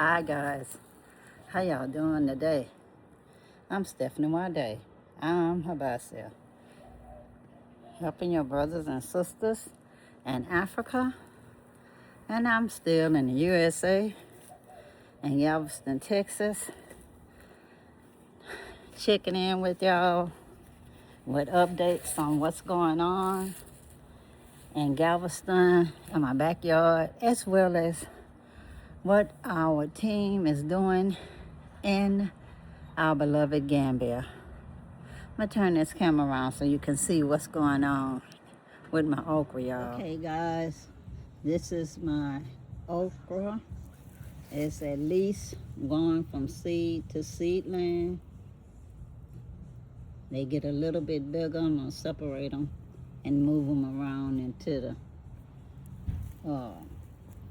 Hi guys, how y'all doing today? I'm Stephanie Wade. I'm HYBASIA, helping your brothers and sisters in Africa, and I'm still in the USA in Galveston, Texas, checking in with y'all with updates on what's going on in Galveston, in my backyard, as well as what our team is doing in our beloved Gambia. I'm gonna turn this camera around so you can see what's going on with my okra, y'all. Okay guys, this is my okra. It's at least going from seed to seedling. They get a little bit bigger. I'm gonna separate them and move them around into the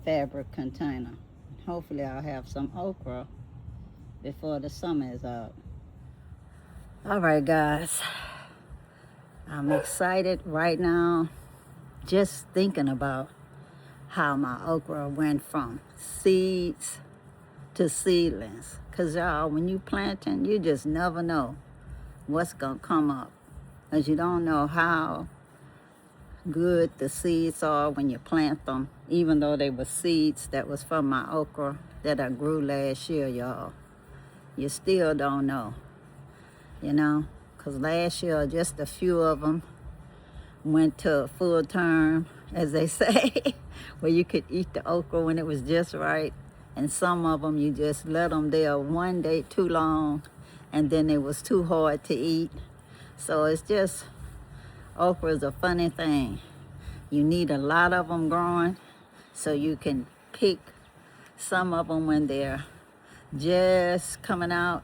fabric container. Hopefully I'll have some okra before the summer is out. All right guys, I'm excited right now just thinking about how my okra went from seeds to seedlings. Cause y'all, when you planting, you just never know what's gonna come up. Cause you don't know how good the seeds are when you plant them, even though they were seeds that was from my okra that I grew last year, y'all. You still don't know, you know, because last year just a few of them went to full term, as they say, where you could eat the okra when it was just right, and some of them you just let them there one day too long, and then it was too hard to eat. So it's just, okra is a funny thing. You need a lot of them growing so you can pick some of them when they're just coming out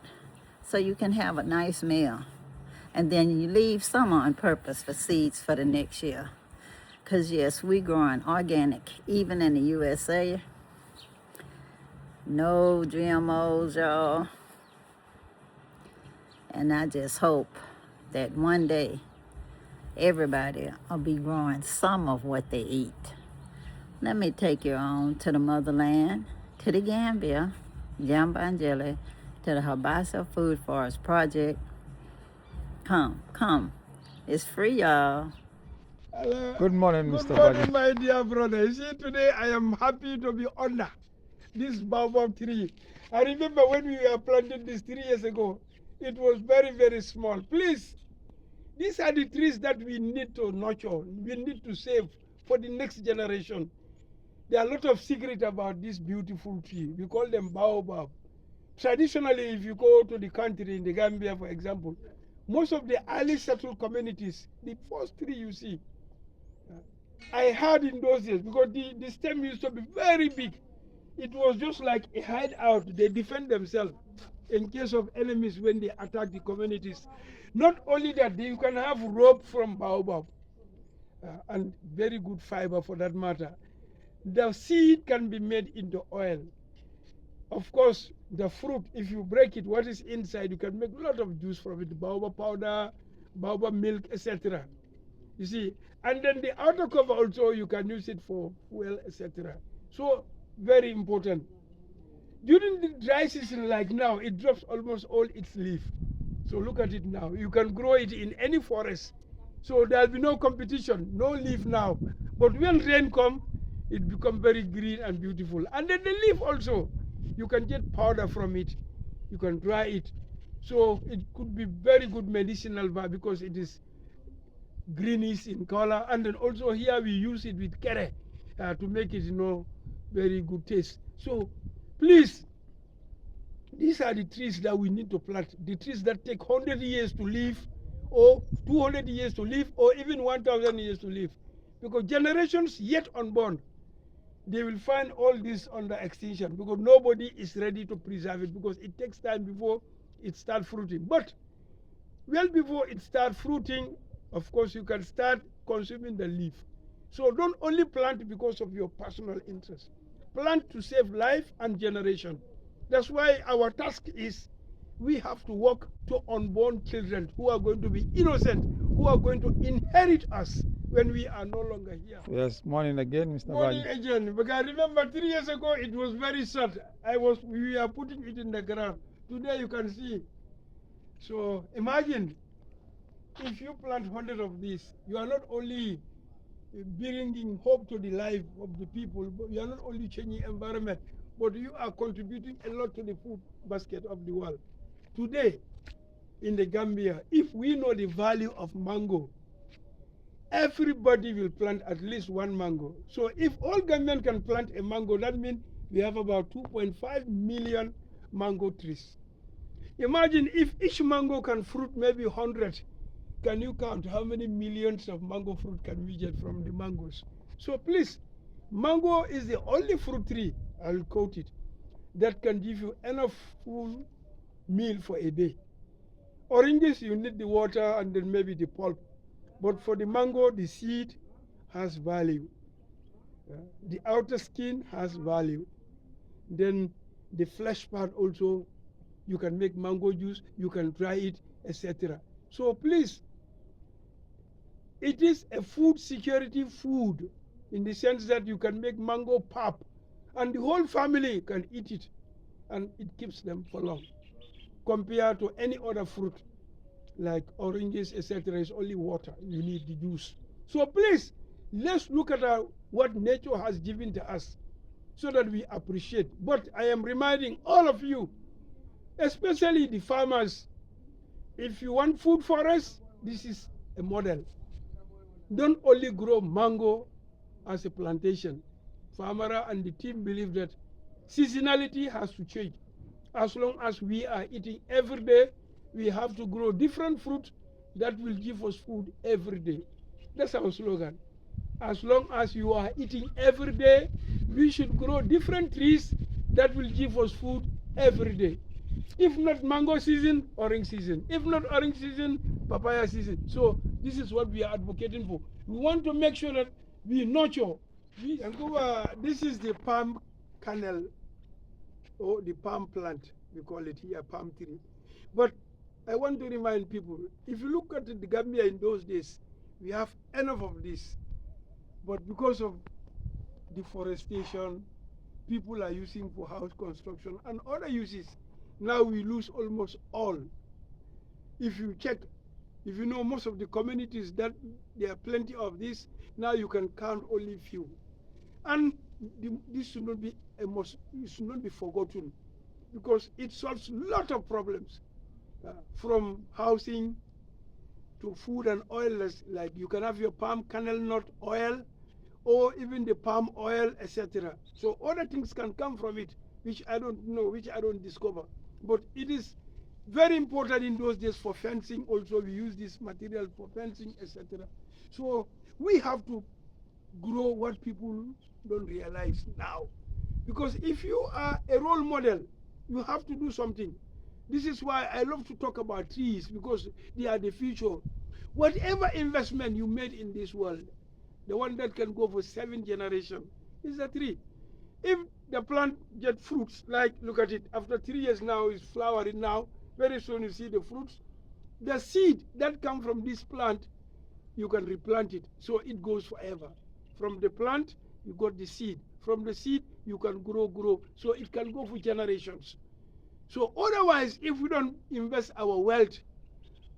so you can have a nice meal. And then you leave some on purpose for seeds for the next year. Because yes, we growing organic, even in the USA. No GMOs, y'all. And I just hope that one day everybody will be growing some of what they eat. Let me take you on to the motherland, to the Gambia, Jambanjeli, to the HYBASIA Food Forest Project. Come. It's free, y'all. Hello. Good morning, Good Mr. morning, Badi. my dear brother. You see, today I am happy to be under this baobab tree. I remember when we were planting this 3 years ago, it was very, very small. Please, these are the trees that we need to nurture, we need to save for the next generation. There are a lot of secret about this beautiful tree. We call them baobab. Traditionally, if you go to the country, in the Gambia, for example, most of the early settled communities, the first tree you see, I heard in those days, because the stem used to be very big. It was just like a hideout. They defend themselves in case of enemies when they attack the communities. Not only that, you can have rope from baobab and very good fiber for that matter. The seed can be made into oil. Of course, the fruit, if you break it, what is inside, you can make a lot of juice from it, baobab powder, baobab milk, etc. You see, and then the outer cover also, you can use it for fuel, etc. So, very important. During the dry season like now, it drops almost all its leaf. So look at it now. You can grow it in any forest. So there'll be no competition, no leaf now. But when rain comes, it becomes very green and beautiful. And then the leaf also, you can get powder from it. You can dry it. So it could be very good medicinal because it is greenish in color. And then also here we use it with kere to make it, very good taste. So please, these are the trees that we need to plant. The trees that take 100 years to live, or 200 years to live, or even 1,000 years to live. Because generations yet unborn, they will find all this under extinction because nobody is ready to preserve it, because it takes time before it starts fruiting. But well before it starts fruiting, of course, you can start consuming the leaf. So don't only plant because of your personal interest. Plant to save life and generation. That's why our task is, we have to work to unborn children who are going to be innocent, who are going to inherit us when we are no longer here. Yes, morning again, Mr. Morning Bali. again. Because I remember 3 years ago it was very sad. We are putting it in the ground. Today you can see. So imagine if you plant 100 of these, you are not only bringing hope to the life of the people, but you are not only changing environment, but you are contributing a lot to the food basket of the world. Today, in the Gambia, if we know the value of mango, everybody will plant at least one mango. So if all Gambians can plant a mango, that means we have about 2.5 million mango trees. Imagine if each mango can fruit maybe 100. Can you count how many millions of mango fruit can we get from the mangoes? So please, mango is the only fruit tree, I'll quote it, that can give you enough full meal for a day. Oranges, you need the water and then maybe the pulp. But for the mango, the seed has value. The outer skin has value. Then the flesh part also, you can make mango juice, you can dry it, etc. So please, it is a food security food in the sense that you can make mango pap and the whole family can eat it and it keeps them for long. Compared to any other fruit like oranges, etc., is only water. You need the juice. So please, let's look at what nature has given to us so that we appreciate. But I am reminding all of you, especially the farmers, if you want food forests, this is a model. Don't only grow mango as a plantation. Farmer and the team believe that seasonality has to change. As long as we are eating every day, we have to grow different fruit that will give us food every day. That's our slogan. As long as you are eating every day, we should grow different trees that will give us food every day. If not mango season, orange season. If not orange season, papaya season. So this is what we are advocating for. We want to make sure that we nurture. This is the palm kernel, or the palm plant, we call it here, palm tree. But I want to remind people, if you look at the Gambia in those days, we have enough of this. But because of deforestation, people are using for house construction and other uses. Now we lose almost all. If you check, if you know most of the communities that there are plenty of this, now you can count only few. And this should not be it should not be forgotten, because it solves a lot of problems, from housing to food and oil. Like you can have your palm kernel nut oil, or even the palm oil, etc. So other things can come from it, which I don't know, which I don't discover. But it is very important in those days for fencing. Also, we use this material for fencing, etc. So we have to grow what people don't realize now. Because if you are a role model, you have to do something. This is why I love to talk about trees, because they are the future. Whatever investment you made in this world, the one that can go for 7 generations, is a tree. If the plant get fruits, like look at it, after 3 years now, it's flowering now, very soon you see the fruits. The seed that come from this plant, you can replant it, so it goes forever. From the plant, you got the seed. From the seed, you can grow, so it can go for generations. So otherwise, if we don't invest our wealth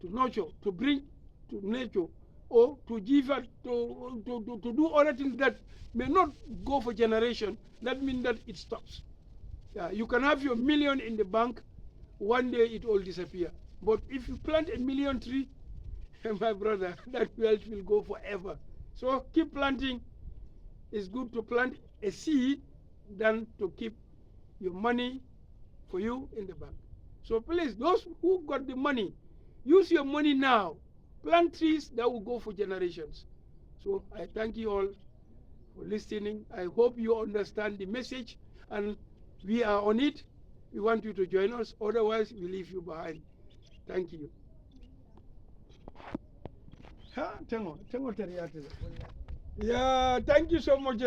to nurture, to bring to nature, or to give it, to do other things that may not go for generation, that means that it stops. Yeah, you can have your million in the bank, one day it all disappear. But if you plant a million tree, my brother, that wealth will go forever. So keep planting. It's good to plant a seed than to keep your money for you in the bank. So please, those who got the money, use your money now. Plant trees that will go for generations. So I thank you all for listening. I hope you understand the message, and we are on it. We want you to join us. Otherwise, we leave you behind. Thank you. Yeah, thank you so much.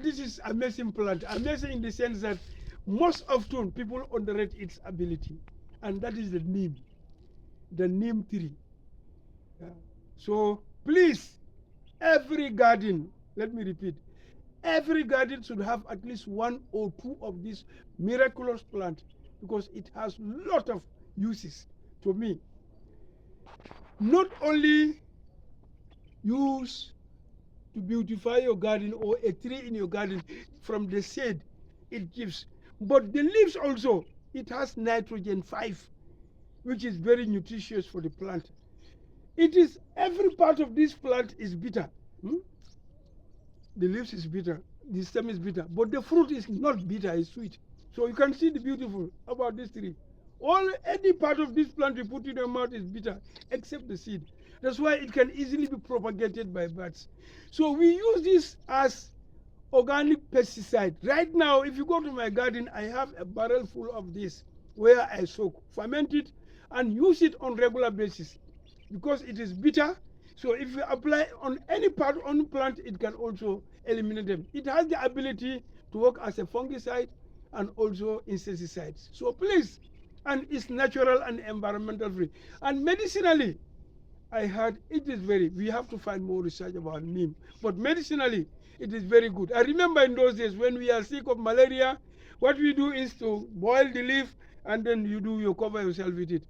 This is amazing plant. Amazing in the sense that most often people underrate its ability, and that is the neem tree. So please, every garden, let me repeat, every garden should have at least 1 or 2 of these miraculous plants because it has lot of uses to me. Not only use to beautify your garden or a tree in your garden from the shade it gives, but the leaves also, it has nitrogen 5, which is very nutritious for the plant. It is every part of this plant is bitter. The leaves is bitter, the stem is bitter, but the fruit is not bitter, it's sweet. So you can see the beautiful about this tree. Any part of this plant you put in your mouth is bitter, except the seed. That's why it can easily be propagated by birds. So we use this as organic pesticide. Right now, if you go to my garden, I have a barrel full of this where I soak, ferment it, and use it on regular basis because it is bitter. So if you apply on any part on the plant, it can also eliminate them. It has the ability to work as a fungicide and also insecticides. So please, and it's natural and environmental free. And medicinally, I heard it is very, we have to find more research about neem, but medicinally, it is very good. I remember in those days when we are sick of malaria, what we do is to boil the leaf and then you cover yourself with it.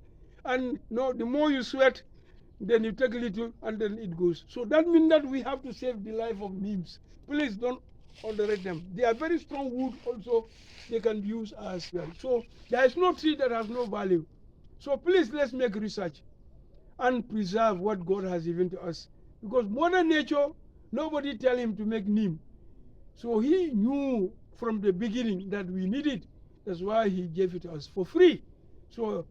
And no, the more you sweat, then you take a little and then it goes. So that means that we have to save the life of neems. Please don't underrate them. They are very strong wood also, they can be used as well. So there is no tree that has no value. So please let's make research and preserve what God has given to us. Because Mother Nature, nobody tell him to make neem. So he knew from the beginning that we need it. That's why he gave it to us for free. So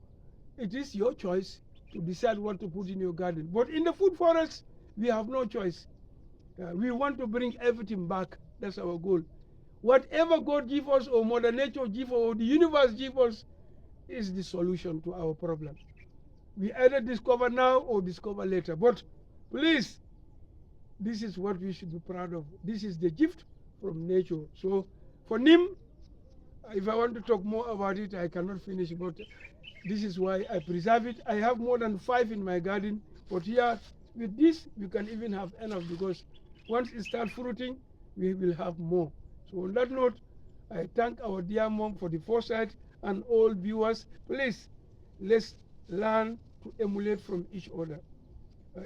it is your choice to decide what to put in your garden. But in the food forest, we have no choice. We want to bring everything back. That's our goal. Whatever God gives us or Mother Nature gives us or the universe gives us is the solution to our problem. We either discover now or discover later. But please, this is what we should be proud of. This is the gift from nature. So for neem, if I want to talk more about it, I cannot finish. But this is why I preserve it. I have more than 5 in my garden. But here, with this, we can even have enough because once it starts fruiting, we will have more. So on that note, I thank our dear mom for the foresight and all viewers. Please, let's learn to emulate from each other.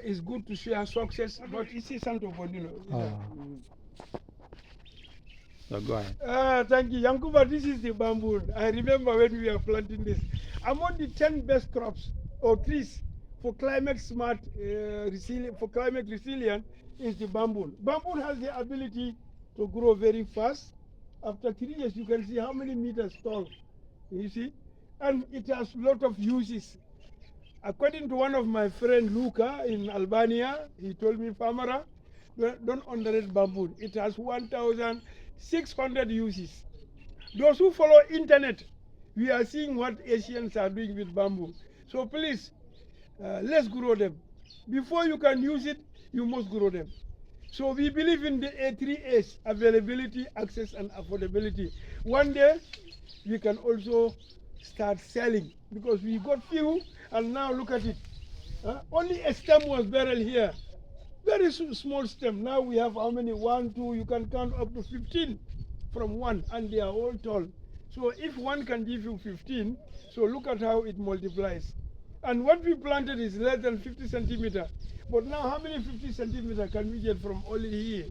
It's good to share success, but it's something for you know. So go ahead. Thank you, Yankuba. This is the bamboo. I remember when we were planting this. Among the 10 best crops or trees for climate smart, for climate resilient, is the bamboo. Bamboo has the ability to grow very fast. After 3 years, you can see how many meters tall. You see, and it has a lot of uses. According to one of my friend Luca in Albania, he told me, Famara, don't underrate bamboo. It has 1,600 uses. Those who follow internet, we are seeing what Asians are doing with bamboo. So please, let's grow them. Before you can use it, you must grow them. So we believe in the A3As, availability, access, and affordability. One day, we can also start selling because we got few and now look at it. Only a stem was buried here. Very small stem. Now we have how many? 1, 2, you can count up to 15 from one and they are all tall. So if one can give you 15, so look at how it multiplies. And what we planted is less than 50 centimeter. But now how many 50 centimeter can we get from only here?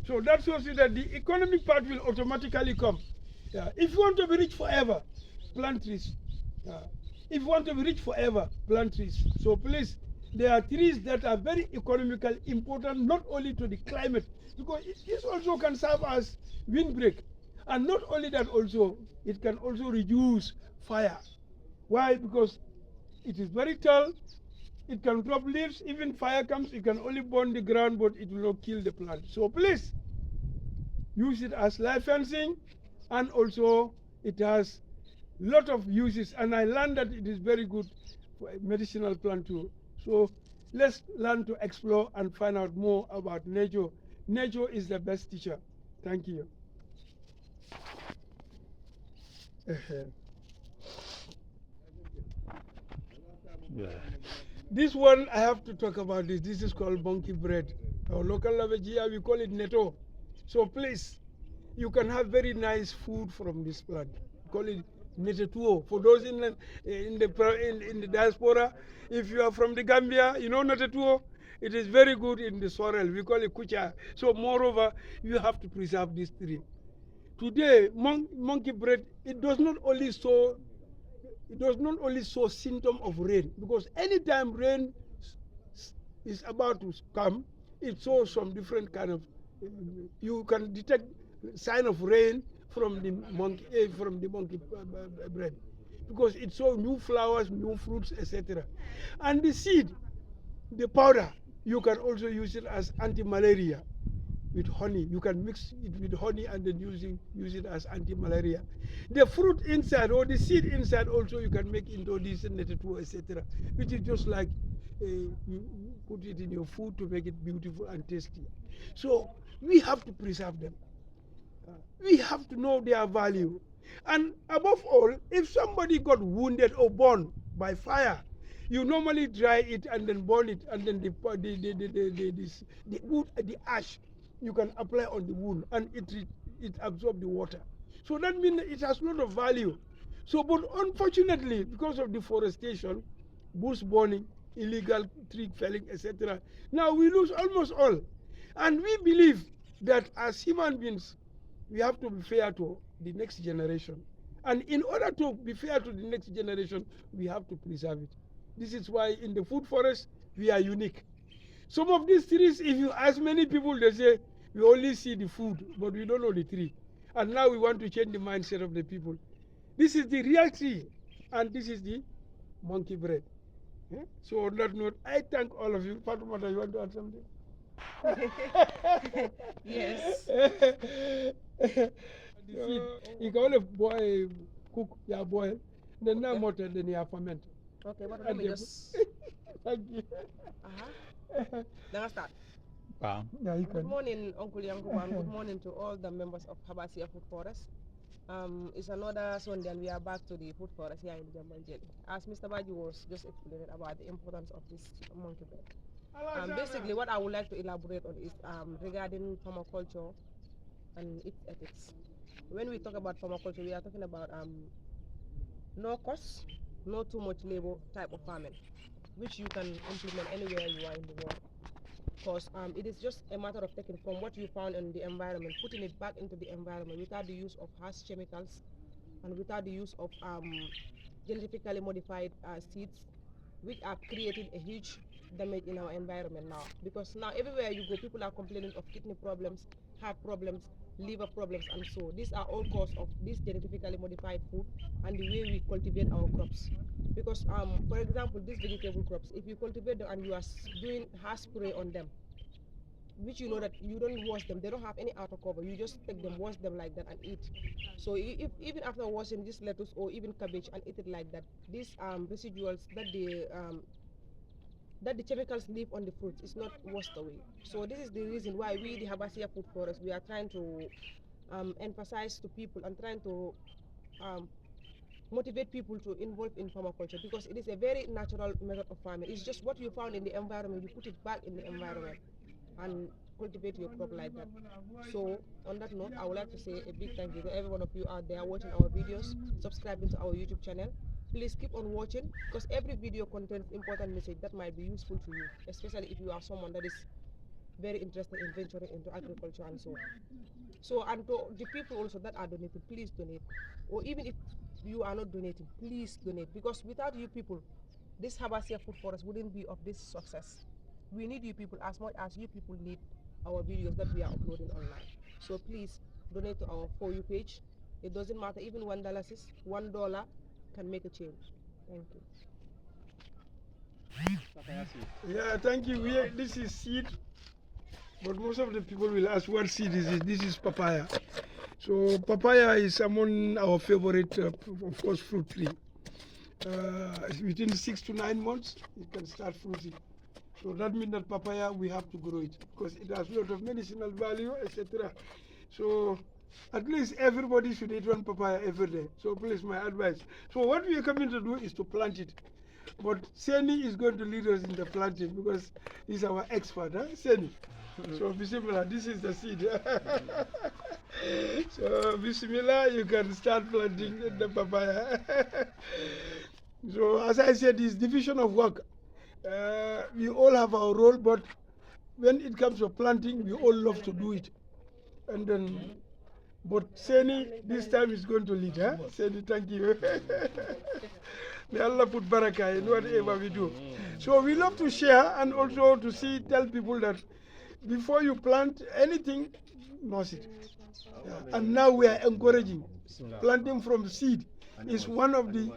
So that shows you that the economic part will automatically come. If you want to be rich forever, plant trees. If you want to be rich forever, plant trees. So please, there are trees that are very economical, important not only to the climate, because this also can serve as windbreak. And not only that also, it can also reduce fire. Why? Because it is very tall, it can drop leaves, even fire comes, it can only burn the ground, but it will not kill the plant. So please, use it as live fencing, and also it has lot of uses, and I learned that it is very good for a medicinal plant too. So let's learn to explore and find out more about nature. Nature is the best teacher. Thank you. Yeah. This one, I have to talk about this. This is called monkey bread. Our local language here, we call it neto. So please, you can have very nice food from this plant. We call it netetuo. For those in the diaspora, if you are from the Gambia, you know netetuo. It is very good in the sorrel. We call it kucha. So moreover, you have to preserve this tree. Today, monkey bread, it does not only show symptom of rain, because anytime rain is about to come, it shows some different kind of. You can detect sign of rain from the monkey bread, because it shows new flowers, new fruits, etc. And the seed, the powder, you can also use it as anti-malaria with honey. You can mix it with honey and then use it as anti-malaria. The fruit inside or the seed inside also you can make into this netetuo, etc., which is just like you put it in your food to make it beautiful and tasty. So we have to preserve them. We have to know their value. And above all, if somebody got wounded or burned by fire, you normally dry it and then burn it, and then the wood, the ash, you can apply on the wound, and it absorbs the water. So that means it has a lot of value. So, but unfortunately, because of deforestation, bush burning, illegal tree felling, etc., now we lose almost all. And we believe that as human beings, we have to be fair to the next generation. And in order to be fair to the next generation, we have to preserve it. This is why in the food forest, we are unique. Some of these trees, if you ask many people, they say, we only see the food, but we don't know the tree. And now we want to change the mindset of the people. This is the real tree, and this is the monkey bread. Yeah? So on that note, I thank all of you. Fatumata, you want to add something? Yes. You can only boil, cook, yeah, boil. Then now more then you ferment. Okay, but let me just. Thank you. Then I start. Wow. Yeah, you Good can. morning, Uncle Yankuba, and good morning to all the members of HYBASIA Food Forest. It's another Sunday, and we are back to the food forest here in Jambanjeli. As Mr. Baji was just explaining about the importance of this monkey bread. Basically, what I would like to elaborate on is regarding permaculture and its ethics. When we talk about permaculture, we are talking about no cost, no too much labor type of farming, which you can implement anywhere you are in the world. Because it is just a matter of taking from what you found in the environment, putting it back into the environment without the use of harsh chemicals and without the use of genetically modified seeds, which are creating a huge damage in our environment now. Because now everywhere you go, people are complaining of kidney problems, heart problems, liver problems, and so these are all cause of this genetically modified food and the way we cultivate our crops. Because for example, these vegetable crops, if you cultivate them and you are doing hair spray on them, which you know that you don't wash them, they don't have any outer cover, you just take them, wash them like that and eat. So if even after washing this lettuce or even cabbage and eat it like that, these residuals that the chemicals leave on the fruits is not washed away. So this is the reason why we, the HYBASIA Food Forest, we are trying to emphasize to people and trying to motivate people to involve in permaculture, because it is a very natural method of farming. It's just what you found in the environment, you put it back in the environment and cultivate your crop like that. So on that note, I would like to say a big thank you to every one of you out there watching our videos, subscribing to our YouTube channel. Please keep on watching, because every video contains important message that might be useful to you, especially if you are someone that is very interested in venturing into agriculture and so on. So, and to the people also that are donating, please donate. Or even if you are not donating, please donate, because without you people, this HYBASIA Food Forest wouldn't be of this success. We need you people as much as you people need our videos that we are uploading online. So please donate to our For You page. It doesn't matter, even $1 can make a change. Thank you. Yeah, thank you. This is seed, but most of the people will ask what seed is this? This is papaya. So papaya is among our favorite, of course, fruit tree. Within 6 to 9 months, it can start fruiting. So that means that papaya, we have to grow it because it has a lot of medicinal value, etc. So at least everybody should eat one papaya every day. So please, my advice. So what we are coming to do is to plant it. But Seni is going to lead us in the planting because he's our expert, huh? Seni. So Bismillah, this is the seed. So Bismillah, you can start planting the papaya. So as I said, this division of work, we all have our role, but when it comes to planting, we all love to do it. And then, but Seni, this time is going to lead, huh? Seni, thank you. May Allah put barakah in whatever we do. So we love to share and also to tell people that before you plant anything, nurse it. Yeah. And now we are encouraging planting from seed is one of the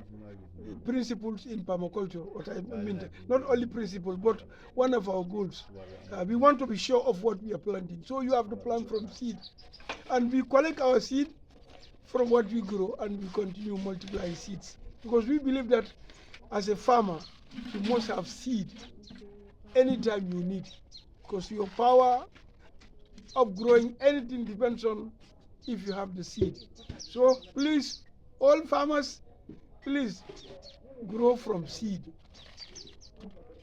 principles in permaculture. What I mean, not only principle, but one of our goals. We want to be sure of what we are planting. So you have to plant from seed, and we collect our seed from what we grow, and we continue multiplying seeds because we believe that as a farmer, you must have seed anytime you need, because your power of growing anything depends on if you have the seed. So please, all farmers, please grow from seed.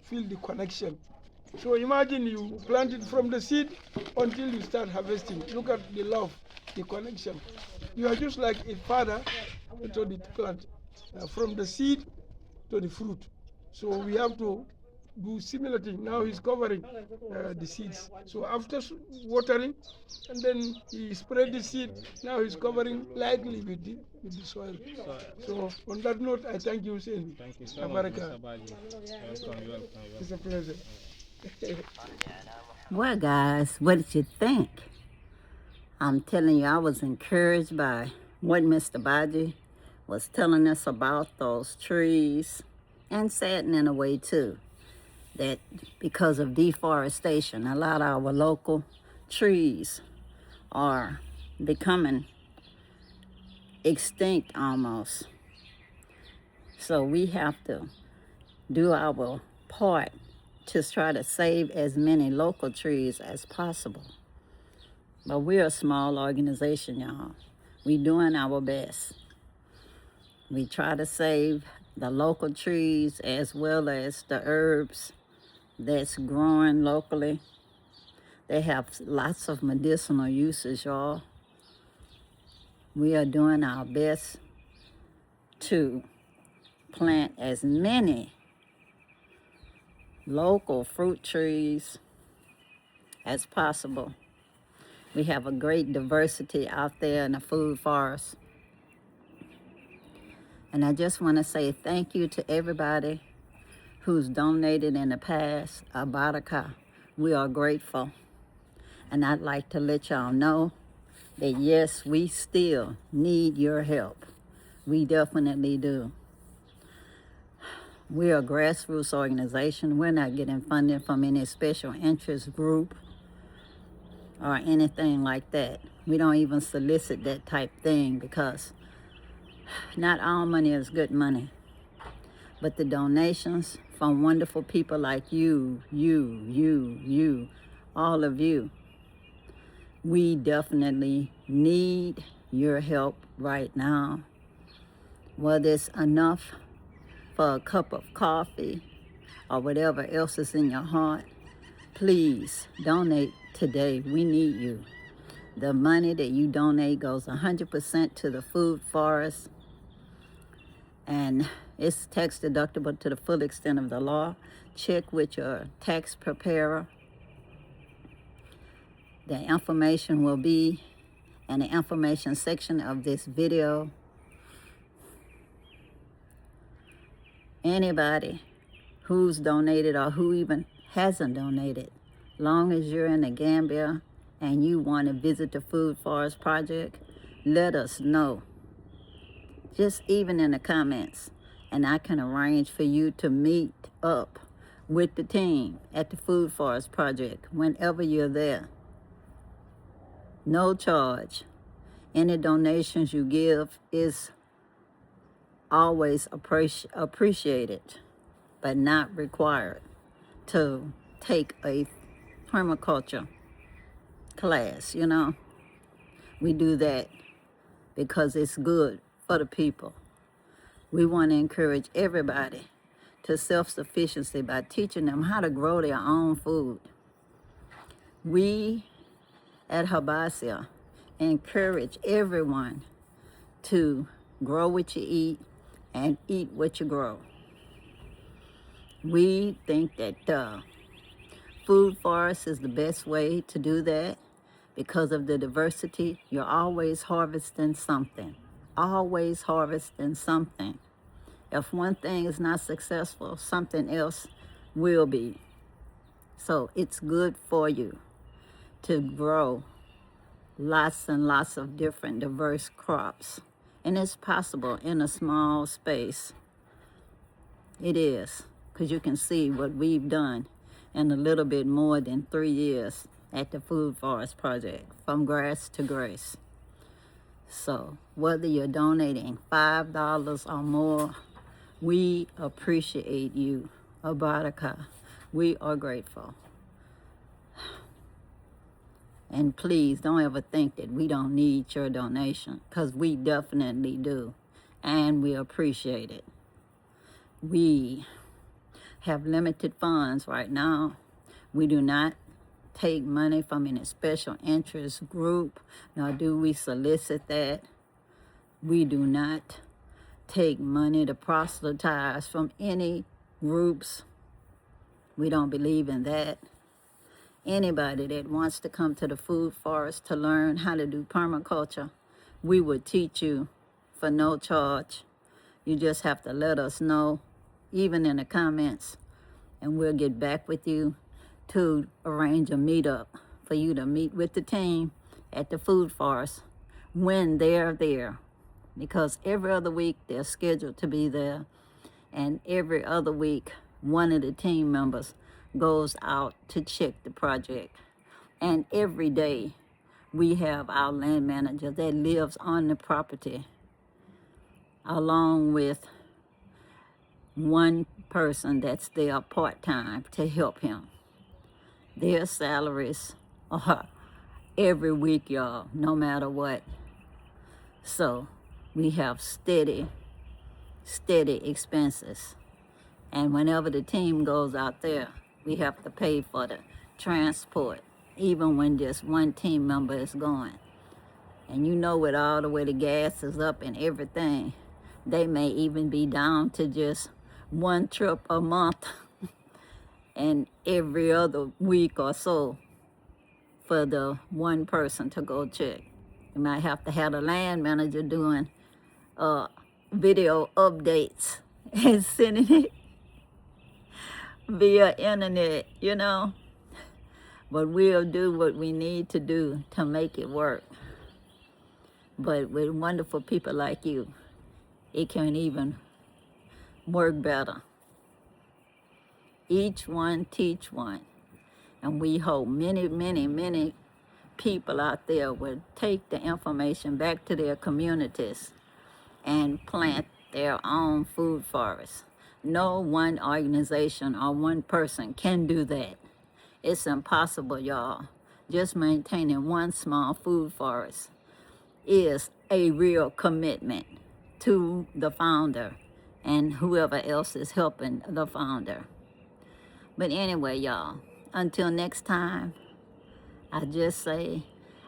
Feel the connection. So imagine you plant it from the seed until you start harvesting. Look at the love, the connection. You are just like a father to the plant, from the seed to the fruit. So we have to do similar thing. Now he's covering the seeds. So after watering, and then he spread the seed. Now he's covering lightly with the soil. So on that note, I thank you, Hussein. Thank you so much, Abaraka. Mr. Baji. Welcome. It's a pleasure. Well, guys, what did you think? I'm telling you, I was encouraged by what Mr. Baji was telling us about those trees, and saddened in a way too, that because of deforestation, a lot of our local trees are becoming extinct almost. So we have to do our part to try to save as many local trees as possible. But we're a small organization, y'all. We doing our best. We try to save the local trees as well as the herbs that's growing locally. They have lots of medicinal uses, y'all. We are doing our best to plant as many local fruit trees as possible. We have a great diversity out there in the food forest. And I just want to say thank you to everybody who's donated in the past. Abaraka, we are grateful. And I'd like to let y'all know that yes, we still need your help. We definitely do. We're a grassroots organization. We're not getting funding from any special interest group or anything like that. We don't even solicit that type thing because not all money is good money. But the donations from wonderful people like you, all of you, we definitely need your help right now. Whether it's enough for a cup of coffee or whatever else is in your heart, please donate today. We need you. The money that you donate goes 100% to the food forest, and it's tax deductible to the full extent of the law. Check with your tax preparer. The information will be in the information section of this video. Anybody who's donated or who even hasn't donated, long as you're in the Gambia and you want to visit the Food Forest Project, let us know. Just even in the comments, and I can arrange for you to meet up with the team at the Food Forest Project whenever you're there. No charge. Any donations you give is always appreciated, but not required to take a permaculture class, you know. We do that because it's good for the people. We want to encourage everybody to self-sufficiency by teaching them how to grow their own food. We at HYBASIA encourage everyone to grow what you eat and eat what you grow. We think that food forest is the best way to do that because of the diversity. You're always harvesting something, always harvesting something. If one thing is not successful, something else will be. So it's good for you to grow lots and lots of different diverse crops. And it's possible in a small space. It is, because you can see what we've done in a little bit more than 3 years at the Food Forest Project, from grass to grace. So whether you're donating $5 or more, we appreciate you. Abaraka. We are grateful. And please don't ever think that we don't need your donation, because we definitely do. And we appreciate it. We have limited funds right now. We do not take money from any special interest group, nor do we solicit that. We do not take money to proselytize from any groups. We don't believe in that. Anybody that wants to come to the food forest to learn how to do permaculture, we would teach you for no charge. You just have to let us know, even in the comments, and we'll get back with you to arrange a meetup for you to meet with the team at the food forest when they're there. Because every other week they're scheduled to be there, and every other week one of the team members goes out to check the project. And every day we have our land manager that lives on the property, along with one person that's there part-time to help him. Their salaries are every week, y'all, no matter what. So we have steady expenses. And whenever the team goes out there, we have to pay for the transport, even when just one team member is going. And you know, with all the way the gas is up and everything, they may even be down to just one trip a month and every other week or so for the one person to go check. You might have to have the land manager doing video updates and sending it via internet, you know. But we'll do what we need to do to make it work. But with wonderful people like you, it can even work better. Each one teach one. And we hope many people out there will take the information back to their communities and plant their own food forests. No one organization or one person can do that. It's impossible, y'all. Just maintaining one small food forest is a real commitment to the founder and whoever else is helping the founder. But anyway, y'all, until next time, I just say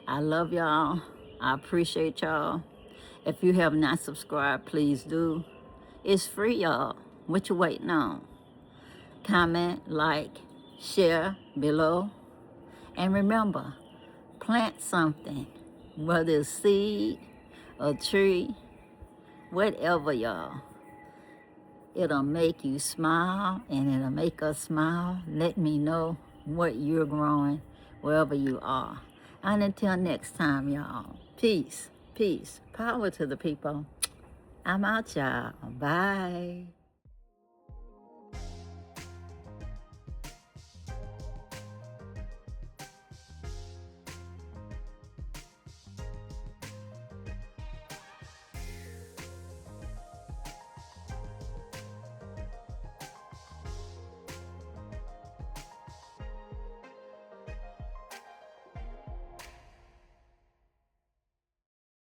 I love y'all. I appreciate y'all. If you have not subscribed, please do. It's free, y'all. What you waiting on? Comment, like, share below. And remember, plant something, whether it's seed, a tree, whatever, y'all. It'll make you smile, and it'll make us smile. Let me know what you're growing wherever you are. And until next time, y'all, peace, power to the people. I'm out, y'all. Bye.